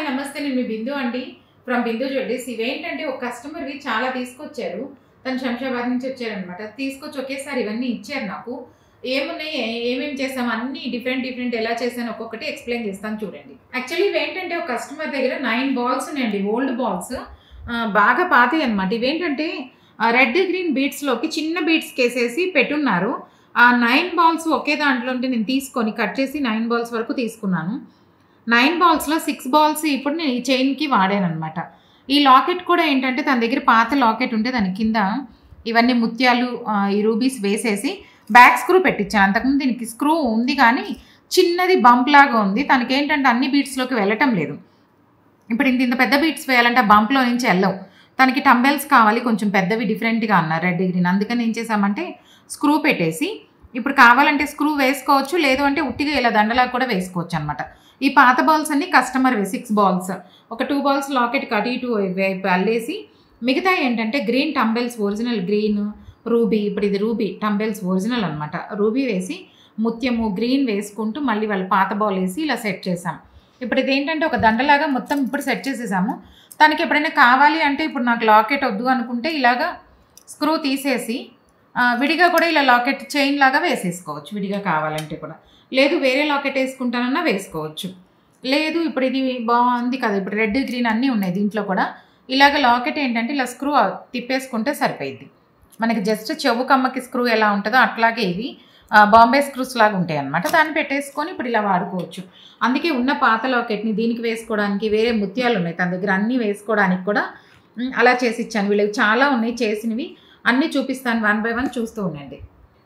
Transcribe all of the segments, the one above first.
Hi నమస్తే నేను మీ బిందు అండి ఫ్రమ్ బిందు జ్యువెలరీస్. ఇవేంటంటే ఒక కస్టమర్వి చాలా తీసుకొచ్చారు. తను శంషాబాద్ నుంచి వచ్చారనమాట. తీసుకొచ్చి ఒకేసారి ఇవన్నీ ఇచ్చారు నాకు. ఏమున్నాయి ఏమేమి చేసాం అన్నీ డిఫరెంట్ ఎలా చేశాను ఒక్కొక్కటి ఎక్స్ప్లెయిన్ చేస్తాను చూడండి. యాక్చువల్లీ ఇవేంటంటే ఒక కస్టమర్ దగ్గర 9 బాల్స్ ఉన్నాయండి, ఓల్డ్ బాల్స్, బాగా పాతాయి అనమాట. ఇవేంటంటే రెడ్ గ్రీన్ బీడ్స్లోకి చిన్న బీడ్స్ కేసేసి పెట్టున్నారు. ఆ 9 బాల్స్ ఒకే దాంట్లో ఉంటే నేను తీసుకొని కట్ చేసి 9 బాల్స్ వరకు తీసుకున్నాను. 9 బాల్స్లో 6 బాల్స్ ఇప్పుడు నేను ఈ చైన్కి వాడాను అనమాట. ఈ లాకెట్ కూడా ఏంటంటే తన దగ్గర పాత లాకెట్ ఉంటే దాని కింద ఇవన్నీ ముత్యాలు ఈ రూబీస్ వేసేసి బ్యాక్ స్క్రూ పెట్టించాను. అంతకుముందు దీనికి స్క్రూ ఉంది కానీ చిన్నది బంప్ లాగా ఉంది. తనకి ఏంటంటే అన్ని బీట్స్లోకి వెళ్ళటం లేదు. ఇప్పుడు ఇంత పెద్ద బీట్స్ వేయాలంటే ఆ బంప్లో నుంచి వెళ్ళవు. తనకి టంబెల్స్ కావాలి కొంచెం పెద్దవి డిఫరెంట్గా అన్నారు రెడ్ గ్రీన్. అందుకని ఏం చేసామంటే స్క్రూ పెట్టేసి ఇప్పుడు కావాలంటే స్క్రూ వేసుకోవచ్చు, లేదు అంటే ఉట్టిగా ఇలా దండలాగా కూడా వేసుకోవచ్చు అనమాట. ఈ పాత బాల్స్ అన్ని కస్టమర్వే 6 బాల్స్, ఒక 2 బాల్స్ లాకెట్కి అటు ఇటు వైపు అల్లేసి మిగతా ఏంటంటే గ్రీన్ టంబెల్స్ ఒరిజినల్ గ్రీన్ రూబీ, ఇప్పుడు ఇది రూబీ టంబెల్స్ ఒరిజినల్ అనమాట. రూబీ వేసి ముత్యము గ్రీన్ వేసుకుంటూ మళ్ళీ వాళ్ళు పాత బాల్ వేసి ఇలా సెట్ చేసాం. ఇప్పుడు ఇదేంటంటే ఒక దండలాగా మొత్తం ఇప్పుడు సెట్ చేసేసాము. తనకి ఎప్పుడైనా కావాలి అంటే ఇప్పుడు నాకు లాకెట్ వద్దు అనుకుంటే ఇలాగా స్క్రూ తీసేసి విడిగా కూడా ఇలా లాకెట్ చైన్ లాగా వేసేసుకోవచ్చు. విడిగా కావాలంటే కూడా, లేదు వేరే లాకెట్ వేసుకుంటానన్నా వేసుకోవచ్చు. లేదు ఇప్పుడు ఇది బాగుంది కదా, ఇప్పుడు రెడ్ గ్రీన్ అన్నీ ఉన్నాయి దీంట్లో కూడా. ఇలాగ లాకెట్ ఏంటంటే ఇలా స్క్రూ తిప్పేసుకుంటే సరిపోయిద్ది. మనకి జస్ట్ చెవు కమ్మకి స్క్రూ ఎలా ఉంటుందో అట్లాగే ఇవి బాంబే స్క్రూస్ లాగా ఉంటాయి అన్నమాట. దాన్ని పెట్టేసుకొని ఇప్పుడు ఇలా వాడుకోవచ్చు. అందుకే ఉన్న పాత లాకెట్ని దీనికి వేసుకోవడానికి వేరే ముత్యాలు ఉన్నాయి తన దగ్గర, అన్నీ వేసుకోవడానికి కూడా అలా చేసి ఇచ్చాను. వీళ్ళకి చాలా ఉన్నాయి చేసినవి, అన్నీ చూపిస్తాను 1 by 1 చూస్తూ ఉండండి.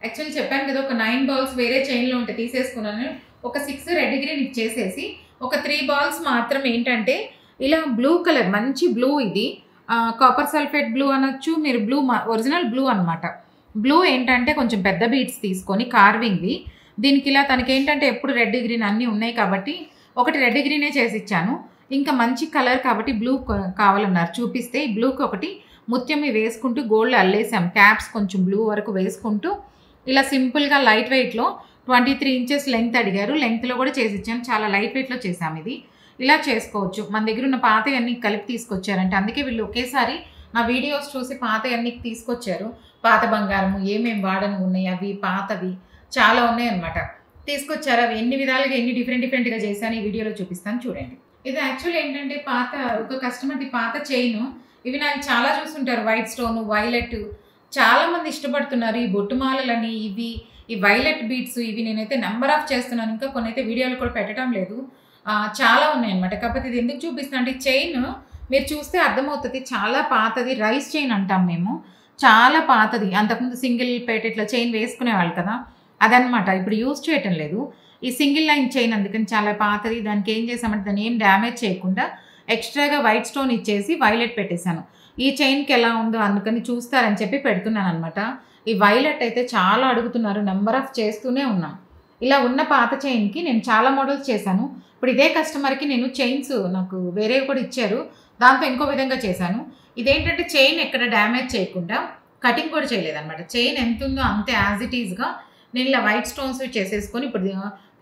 యాక్చువల్లీ చెప్పాను కదా, ఒక 9 బాల్స్ వేరే చైన్లో ఉంటే తీసేసుకున్నాను. ఒక 6 రెడ్ గ్రీన్ ఇచ్చేసేసి ఒక 3 బాల్స్ మాత్రం ఏంటంటే ఇలా బ్లూ కలర్, మంచి బ్లూ, ఇది కాపర్ సల్ఫేట్ బ్లూ అనొచ్చు మీరు, బ్లూ ఒరిజినల్ బ్లూ అనమాట. బ్లూ ఏంటంటే కొంచెం పెద్ద బీడ్స్ తీసుకొని కార్వింగ్వి దీనికి ఇలా తనకి ఏంటంటే ఎప్పుడు రెడ్ గ్రీన్ అన్నీ ఉన్నాయి కాబట్టి ఒకటి రెడ్ గ్రీనే చేసి ఇచ్చాను. ఇంకా మంచి కలర్ కాబట్టి బ్లూ కావాలన్నారు చూపిస్తే ఈ బ్లూకి ఒకటి ముత్యమి వేసుకుంటూ గోల్డ్ అల్లేసాం. క్యాప్స్ కొంచెం బ్లూ వరకు వేసుకుంటూ ఇలా సింపుల్గా లైట్ వెయిట్లో 23 ఇంచెస్ లెంగ్త్ అడిగారు, లెంగ్త్లో కూడా చేసి ఇచ్చాను. చాలా లైట్ వెయిట్లో చేసాము. ఇది ఇలా చేసుకోవచ్చు. మన దగ్గర ఉన్న పాతవన్నీ కలిపి తీసుకొచ్చారంటే అందుకే వీళ్ళు ఒకేసారి నా వీడియోస్ చూసి పాతవన్నీ తీసుకొచ్చారు. పాత బంగారము ఏమేమి వాడని ఉన్నాయి అవి పాతవి చాలా ఉన్నాయి అనమాట. తీసుకొచ్చారు. అవి ఎన్ని విధాలుగా ఎన్ని డిఫరెంట్గా చేశాను ఈ వీడియోలో చూపిస్తాను చూడండి. ఇది యాక్చువల్లీ ఏంటంటే పాత ఒక కస్టమర్ది పాత చైన్. ఇవి నాకు చాలా చూస్తుంటారు, వైట్ స్టోను వైలెట్, చాలామంది ఇష్టపడుతున్నారు ఈ బొట్టుమాలని. ఇవి ఈ వైలెట్ బీడ్స్ ఇవి నేనైతే నెంబర్ ఆఫ్ చేస్తున్నాను. ఇంకా కొన్ని అయితే వీడియోలు కూడా పెట్టడం లేదు, చాలా ఉన్నాయన్నమాట. కాకపోతే ఇది ఎందుకు చూపిస్తున్నా అంటే చైన్ మీరు చూస్తే అర్థమవుతుంది, చాలా పాతది. రైస్ చైన్ అంటాం మేము, చాలా పాతది. అంతకుముందు సింగిల్ పేట ఇట్లా చైన్ వేసుకునేవాళ్ళు కదా, అదనమాట. ఇప్పుడు యూజ్ చేయటం లేదు ఈ సింగిల్ లైన్ చైన్, అందుకని చాలా పాతది. దానికి ఏం చేసామంటే దాన్ని ఏం డ్యామేజ్ చేయకుండా ఎక్స్ట్రాగా వైట్ స్టోన్ ఇచ్చేసి వైలెట్ పెట్టేశాను. ఈ చైన్కి ఎలా ఉందో అందుకని చూస్తారని చెప్పి పెడుతున్నాను అనమాట. ఈ వైలెట్ అయితే చాలా అడుగుతున్నారు, నెంబర్ ఆఫ్ చేస్తూనే ఉన్నాం. ఇలా ఉన్న పాత చైన్కి నేను చాలా మోడల్స్ చేశాను. ఇప్పుడు ఇదే కస్టమర్కి నేను చైన్స్ నాకు వేరేవి కూడా ఇచ్చారు, దాంతో ఇంకో విధంగా చేశాను. ఇదేంటంటే చైన్ ఎక్కడ డ్యామేజ్ చేయకుండా కటింగ్ కూడా చేయలేదన్నమాట. చైన్ ఎంత ఉందో అంతే యాజ్ ఇట్ ఈజ్గా నేను ఇలా వైట్ స్టోన్స్ చేసేసుకొని ఇప్పుడు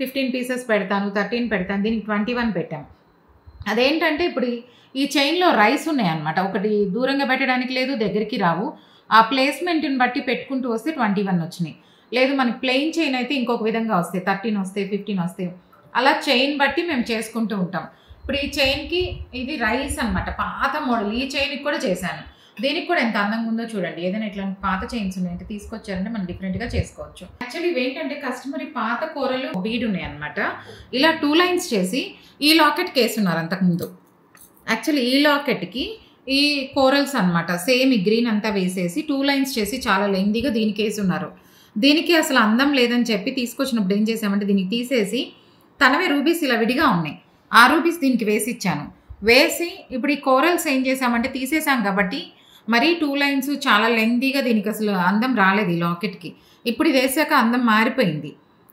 15 పీసెస్ పెడతాను, 13 పెడతాను, దీనికి 21 పెట్టాను. అదేంటంటే ఇప్పుడు ఈ చైన్లో రైస్ ఉన్నాయన్నమాట. ఒకటి దూరంగా పెట్టడానికి లేదు, దగ్గరికి రావు. ఆ ప్లేస్మెంట్ని బట్టి పెట్టుకుంటూ వస్తే 21 వచ్చినాయి. లేదు మనకి ప్లెయిన్ చైన్ అయితే ఇంకొక విధంగా వస్తాయి, 13 వస్తాయి, 15 వస్తాయి. అలా చైన్ బట్టి మేము చేసుకుంటూ ఉంటాం. ఇప్పుడు ఈ చైన్కి ఇది రైస్ అనమాట, పాత మోడల్. ఈ చైన్కి కూడా చేశాను. దీనికి కూడా ఎంత అందంగా ఉందో చూడండి. ఏదైనా ఇట్లా పాత చైన్స్ ఉన్నాయంటే తీసుకొచ్చారంటే మనం డిఫరెంట్గా చేసుకోవచ్చు. యాక్చువల్లీ ఇవేంటంటే కస్టమర్ పాత కూరలు బీడ్ ఉన్నాయి అనమాట. ఇలా 2 లైన్స్ చేసి ఈ లాకెట్కి వేస్తున్నారు అంతకుముందు. యాక్చువల్లీ ఈ లాకెట్కి ఈ కోరల్స్ అనమాట సేమ్ ఈ గ్రీన్ అంతా వేసేసి 2 లైన్స్ చేసి చాలా లెంగ్తీగా దీనికి వేస్తున్నారు. దీనికి అసలు అందం లేదని చెప్పి తీసుకొచ్చినప్పుడు ఏం చేసామంటే దీనికి తీసేసి తనవే రూబీస్ ఇలా విడిగా ఉన్నాయి, ఆ రూబీస్ దీనికి వేసి ఇచ్చాను. వేసి ఇప్పుడు ఈ కోరల్స్ ఏం చేసామంటే తీసేసాం కాబట్టి మరీ 2 లైన్స్ చాలా లెంగ్తీగా దీనికి అసలు అందం రాలేదు ఈ లాకెట్కి. ఇప్పుడు ఇది వేసాక అందం మారిపోయింది.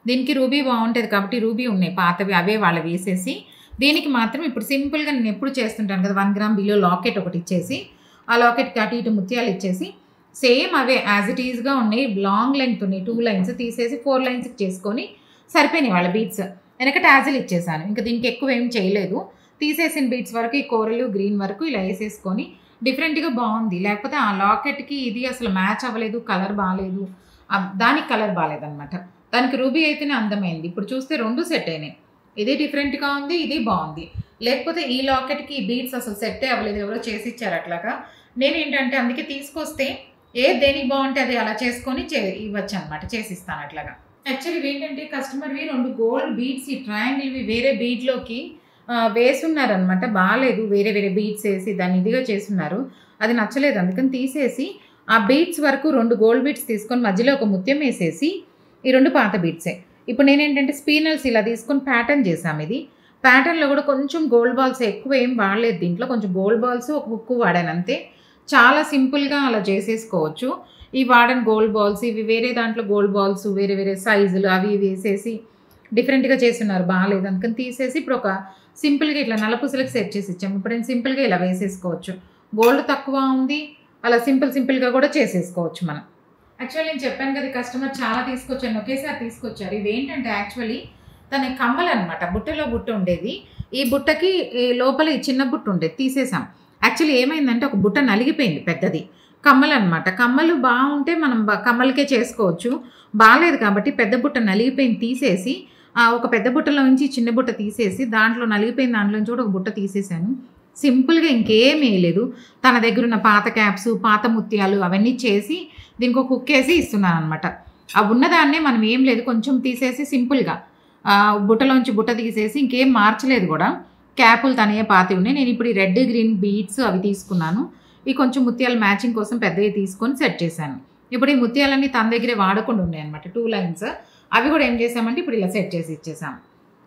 దీనికి రూబీ బాగుంటుంది కాబట్టి రూబీ ఉన్నాయి పాతవి, అవే వాళ్ళు వేసేసి దీనికి మాత్రం ఇప్పుడు సింపుల్గా నేను ఎప్పుడు చేస్తుంటాను కదా 1 గ్రామ్ బిలో లాకెట్ ఒకటి ఇచ్చేసి ఆ లాకెట్కి అటు ఇటు ముత్యాలు ఇచ్చేసి సేమ్ అవే యాజ్ ఇట్ ఈజ్గా ఉన్నాయి. లాంగ్ లెంగ్త్ ఉన్నాయి, 2 లైన్స్ తీసేసి 4 లైన్స్కి చేసుకొని సరిపోయినాయి వాళ్ళ బీట్స్. వెనక ట్యాజిల్ ఇచ్చేసాను. ఇంకా దీనికి ఎక్కువ ఏం చేయలేదు. తీసేసిన బీడ్స్ వరకు ఈ కోరలు గ్రీన్ వరకు ఇలా వేసేసుకొని డిఫరెంట్‌గా బావుంది. లేకపోతే ఆ లాకెట్‌కి ఇది అసలు మ్యాచ్ అవ్వలేదు. కలర్ బాలేదు. దానికి కలర్ బాలేదనమాట. దానికి రూబీ అయితేనే అందమైంది. ఇప్పుడు చూస్తే 2 సెట్ అయినాయి. ఇది డిఫరెంట్‌గా ఉంది. ఇది బావుంది. లేకపోతే ఈ లాకెట్‌కి ఈ బీడ్స్ అసలు సెట్టే అవ్వలేదు. ఎవరో చేసిచ్చారు అట్లాగా. నేనేంటంటే అందుకే తీసుకొస్తే దేనికి బావుంటే అది అలా చేసుకొని ఇవ్వచ్చనమాట. చేసిస్తాను అట్లాగా. యాక్చువల్లీ ఇవేంటంటే కస్టమర్‌వి 2 గోల్డ్ బీడ్స్ ఈ ట్రయాంగిల్‌వి వేరే బీడ్‌లోకి వేసున్నారనమాట. బాలేదు. వేరే వేరే బీడ్స్ ఏసి దాన్ని ఇదిగా చేసున్నారు. అది నచ్చలేదు. అందుకని తీసేసి ఆ బీడ్స్ వరకు 2 గోల్డ్ బీడ్స్ తీసుకొని మధ్యలో ఒక ముత్యం ఏసేసి ఈ 2 పాత బీడ్సే. ఇప్పుడు నేనేంటంటే స్పీనల్స్ ఇలా తీసుకొని ప్యాటర్న్ చేశాము ఇది. ప్యాటర్న్‌లో కూడా కొంచెం గోల్డ్ బాల్స్ ఎక్కువ ఏం వాడలేదు దీంట్లో. కొంచెం గోల్డ్ బాల్స్, ఒక హుక్కు వాడాను అంతే. చాలా సింపుల్‌గా అలా చేసేసుకోవచ్చు. ఈ వాడని గోల్డ్ బాల్స్ ఇవి వేరే దాంట్లో గోల్డ్ బాల్స్ వేరే వేరే సైజులు అవి ఇవి వేసేసి డిఫరెంట్‌గా చేసున్నారు. బాలేదు. అందుకని తీసేసి ఇప్పుడు ఒక సింపుల్‌గా ఇట్లా నల్లపూసలకి సెట్ చేసి ఇచ్చాము. ఇప్పుడు నేను సింపుల్‌గా ఇలా వేసేసుకోవచ్చు. గోల్డ్ తక్కువ ఉంది. అలా సింపుల్‌గా కూడా చేసేసుకోవచ్చు మనం. యాక్చువల్లీ నేను చెప్పాను కదా కస్టమర్ చాలా తీసుకొచ్చాను. ఒకేసారి తీసుకొచ్చారు. ఇవేంటంటే యాక్చువల్లీ తన కమ్మలనమాట. బుట్టలో బుట్ట ఉండేది. ఈ బుట్టకి లోపల ఈ చిన్న బుట్ట ఉండేది. తీసేసాం. యాక్చువల్లీ ఏమైందంటే ఒక బుట్ట నలిగిపోయింది పెద్దది. కమ్మలనమాట. కమ్మలు బాగుంటే మనం కమ్మలకే చేసుకోవచ్చు. బాలేదు కాబట్టి పెద్ద బుట్ట నలిగిపోయింది తీసేసి ఒక పెద్ద బుట్టలో నుంచి చిన్న బుట్ట తీసేసి దాంట్లో నలిగిపోయిన దాంట్లోంచి కూడా ఒక బుట్ట తీసేసాను. సింపుల్‌గా ఇంకేం వేయలేదు. తన దగ్గర ఉన్న పాత క్యాప్స్, పాత ముత్యాలు అవన్నీ చేసి దీనికి ఒక హుక్ ఏసి ఇస్తున్నాననమాట. ఆ ఉన్నదాన్నే మనం ఏం లేదు కొంచెం తీసేసి సింపుల్‌గా బుట్టలోంచి బుట్ట తీసేసి ఇంకేం మార్చలేదు కూడా. క్యాపులు తనయే పాతవి ఉన్నాయి. నేను ఇప్పుడు ఈ రెడ్, గ్రీన్ బీడ్స్ అవి తీసుకున్నాను. ఈ కొంచెం ముత్యాల మ్యాచింగ్ కోసం పెద్దవి తీసుకొని సెట్ చేశాను. ఇప్పుడు ఈ ముత్యాలన్నీ తన దగ్గరే వాడకుండా ఉన్నాయన్నమాట. 2 లైన్స్. అవి కూడా ఏం చేసామంటే ఇప్పుడు ఇలా సెట్ చేసి ఇచ్చేసాం.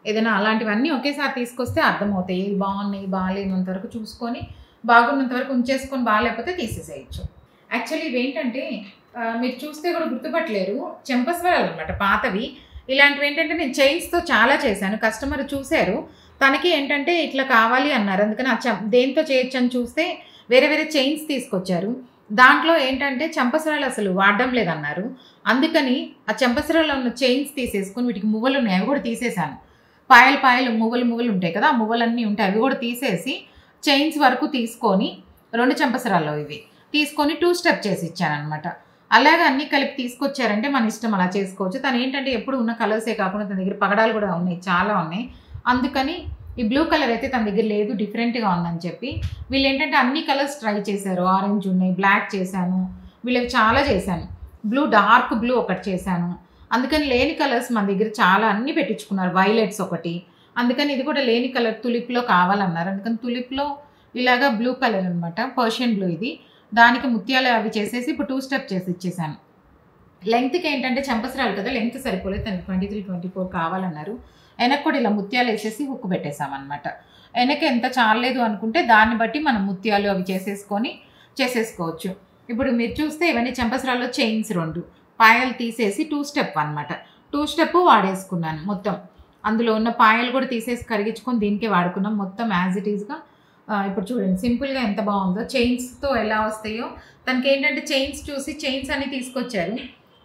ఏదైనా అలాంటివన్నీ ఒకేసారి తీసుకొస్తే అర్థమవుతాయి. ఏవి బాగున్నాయి, బాగాలేనంత వరకు చూసుకొని బాగున్నంత వరకు ఉంచేసుకొని బాగాలేకపోతే తీసేసేయచ్చు. యాక్చువల్లీ ఇవేంటంటే మీరు చూస్తే కూడా గుర్తుపట్టలేరు. చెంపస్వరాలు అనమాట పాతవి. ఇలాంటివి ఏంటంటే నేను చైన్స్తో చాలా చేశాను. కస్టమర్ చూశారు. తనకి ఏంటంటే ఇట్లా కావాలి అన్నారు. అందుకని దేంతో చేయొచ్చు అని చూస్తే వేరే వేరే చైన్స్ తీసుకొచ్చారు. దాంట్లో ఏంటంటే చెంపసరాలు అసలు వాడడం లేదన్నారు. అందుకని ఆ చెంపసరాలో ఉన్న చైన్స్ తీసేసుకొని వీటికి మువ్వలు ఉన్నాయి అవి కూడా తీసేశాను. పాయలు మువ్వలు ఉంటాయి కదా, ఆ మువ్వలన్నీ ఉంటాయి అవి కూడా తీసేసి చైన్స్ వరకు తీసుకొని 2 చెంపసరాల్లో ఇవి తీసుకొని 2 స్టెప్ చేసి ఇచ్చానమాట. అలాగే అన్నీ కలిపి తీసుకొచ్చారంటే మన ఇష్టం అలా చేసుకోవచ్చు. తను ఏంటంటే ఎప్పుడు ఉన్న కలర్సే కాకుండా తన దగ్గర పగడాలు కూడా ఉన్నాయి, చాలా ఉన్నాయి. అందుకని ఈ బ్లూ కలర్ అయితే తన దగ్గర లేదు, డిఫరెంట్‌గా ఉందని చెప్పి వీళ్ళు ఏంటంటే అన్ని కలర్స్ ట్రై చేశారు. ఆరెంజ్ ఉన్నాయి, బ్లాక్ చేశాను, వీళ్ళకి చాలా చేశాను. డార్క్ బ్లూ ఒకటి చేశాను. అందుకని లేని కలర్స్ మన దగ్గర చాలా అన్నీ పెట్టించుకున్నారు. వైలెట్స్ ఒకటి. అందుకని ఇది కూడా లేని కలర్ తులిప్లో కావాలన్నారు. అందుకని తులిప్లో ఇలాగా బ్లూ కలర్ అనమాట, పర్షియన్ బ్లూ ఇది. దానికి ముత్యాలు అవి చేసేసి ఇప్పుడు 2 స్టెప్ చేసి ఇచ్చేసాను. లెంగ్త్కి ఏంటంటే చెంపసరాలు కదా, లెంగ్త్ సరిపోలేదు. తనకి 23, 24 కావాలన్నారు. వెనక్కి కూడా ఇలా ముత్యాలు వేసేసి హుక్ పెట్టేసామన్నమాట. వెనక ఎంత చాలలేదు అనుకుంటే దాన్ని బట్టి మనం ముత్యాలు అవి చేసేసుకోవచ్చు. ఇప్పుడు మీరు చూస్తే ఇవన్నీ చెంపసరాల్లో చైన్స్ 2 పాయలు తీసేసి 2 స్టెప్ అనమాట. 2 స్టెప్ వాడేసుకున్నాను మొత్తం. అందులో ఉన్న పాయలు కూడా తీసేసి కరిగించుకొని దీనికే వాడుకున్నాం మొత్తం యాజ్ ఇట్ ఈస్‌గా. ఇప్పుడు చూడండి సింపుల్‌గా ఎంత బాగుందో. చైన్స్తో ఎలా వస్తాయో తనకి ఏంటంటే చైన్స్ చూసి చైన్స్ అన్నీ తీసుకొచ్చారు.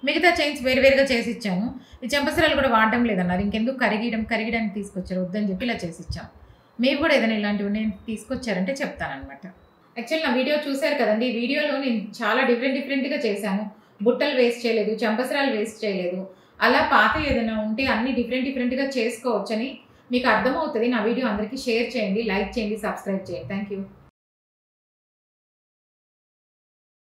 మిగతా చైన్స్ వేరువేరుగా చేసి ఇచ్చాను. ఈ చెంపసరాలు కూడా వాడడం లేదన్నారు. ఇంకెందుకు కరిగడానికి తీసుకొచ్చారు, వద్దని చెప్పి ఇలా చేసి ఇచ్చాం. మీరు కూడా ఏదైనా ఇలాంటివి నేను తీసుకొచ్చారంటే చెప్తానమాట. యాక్చువల్లీ నా వీడియో చూశారు కదండి. ఈ వీడియోలో నేను చాలా డిఫరెంట్‌గా చేశాను. బుట్టలు వేస్ట్ చేయలేదు, చెంపసరాలు వేస్ట్ చేయలేదు. అలా పాత ఏదైనా ఉంటే అన్నీ డిఫరెంట్‌గా చేసుకోవచ్చని మీకు అర్థమవుతుంది. నా వీడియో అందరికీ షేర్ చేయండి, లైక్ చేయండి, సబ్స్క్రైబ్ చేయండి. Thank you.